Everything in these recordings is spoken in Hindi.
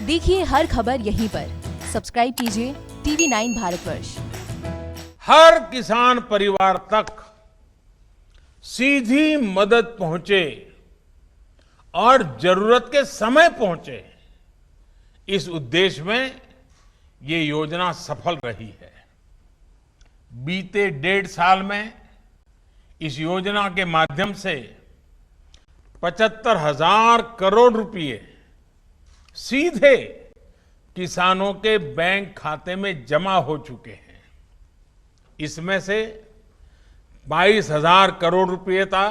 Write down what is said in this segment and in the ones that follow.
देखिए हर खबर यहीं पर। सब्सक्राइब कीजिए TV9 भारतवर्ष। हर किसान परिवार तक सीधी मदद पहुंचे और जरूरत के समय पहुंचे, इस उद्देश्य में ये योजना सफल रही है। बीते 1.5 साल में इस योजना के माध्यम से 75,000 करोड़ रुपए सीधे किसानों के बैंक खाते में जमा हो चुके हैं। इसमें से 22,000 करोड़ रुपए था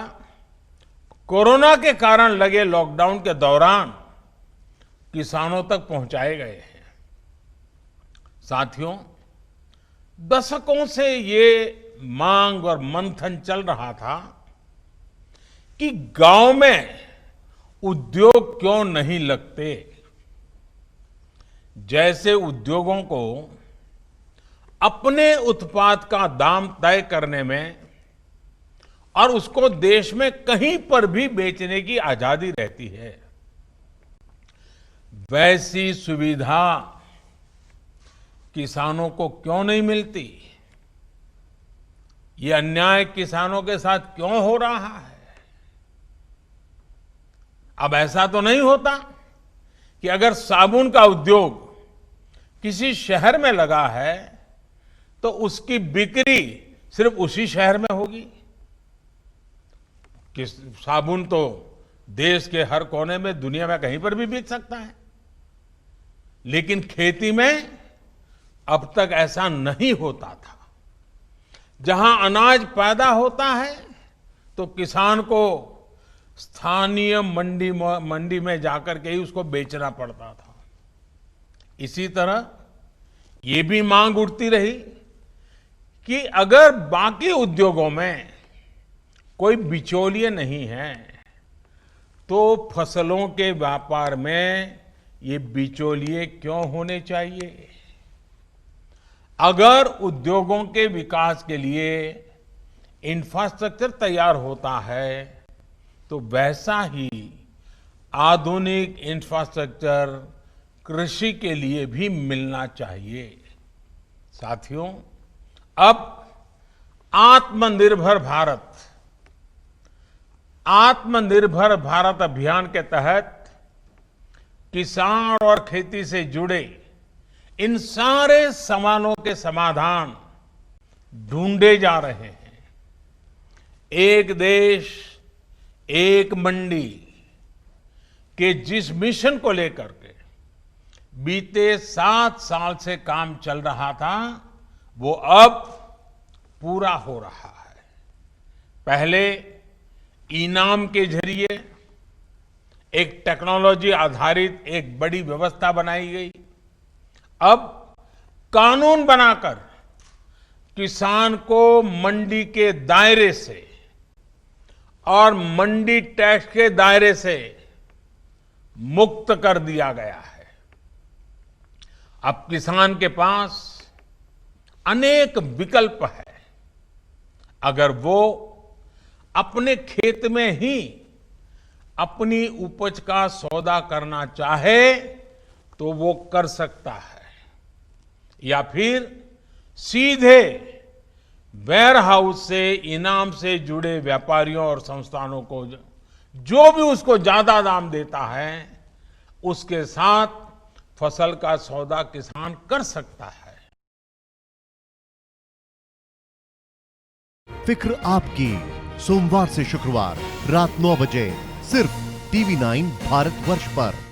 कोरोना के कारण लगे लॉकडाउन के दौरान किसानों तक पहुंचाए गए हैं। साथियों, दशकों से ये मांग और मंथन चल रहा था कि गांव में उद्योग क्यों नहीं लगते। जैसे उद्योगों को अपने उत्पाद का दाम तय करने में और उसको देश में कहीं पर भी बेचने की आजादी रहती है, वैसी सुविधा किसानों को क्यों नहीं मिलती। ये अन्याय किसानों के साथ क्यों हो रहा है। अब ऐसा तो नहीं होता कि अगर साबुन का उद्योग किसी शहर में लगा है तो उसकी बिक्री सिर्फ उसी शहर में होगी। कि साबुन तो देश के हर कोने में, दुनिया में कहीं पर भी बिक सकता है, लेकिन खेती में अब तक ऐसा नहीं होता था। जहां अनाज पैदा होता है तो किसान को स्थानीय मंडी में जाकर के ही उसको बेचना पड़ता था। इसी तरह ये भी मांग उठती रही कि अगर बाकी उद्योगों में कोई बिचौलिए नहीं है तो फसलों के व्यापार में ये बिचौलिए क्यों होने चाहिए। अगर उद्योगों के विकास के लिए इंफ्रास्ट्रक्चर तैयार होता है तो वैसा ही आधुनिक इंफ्रास्ट्रक्चर कृषि के लिए भी मिलना चाहिए। साथियों, अब आत्मनिर्भर भारत अभियान के तहत किसान और खेती से जुड़े इन सारे सवालों के समाधान ढूंढे जा रहे हैं। एक देश एक मंडी के जिस मिशन को लेकर के बीते 7 साल से काम चल रहा था, वो अब पूरा हो रहा है। पहले इनाम के जरिए एक टेक्नोलॉजी आधारित एक बड़ी व्यवस्था बनाई गई। अब कानून बनाकर किसान को मंडी के दायरे से और मंडी टैक्स के दायरे से मुक्त कर दिया गया है। अब किसान के पास अनेक विकल्प है। अगर वो अपने खेत में ही अपनी उपज का सौदा करना चाहे तो वो कर सकता है, या फिर सीधे वेयर हाउस से इनाम से जुड़े व्यापारियों और संस्थानों को जो भी उसको ज्यादा दाम देता है उसके साथ फसल का सौदा किसान कर सकता है। फिक्र आपकी, सोमवार से शुक्रवार रात 9 बजे सिर्फ TV9 भारतवर्ष पर।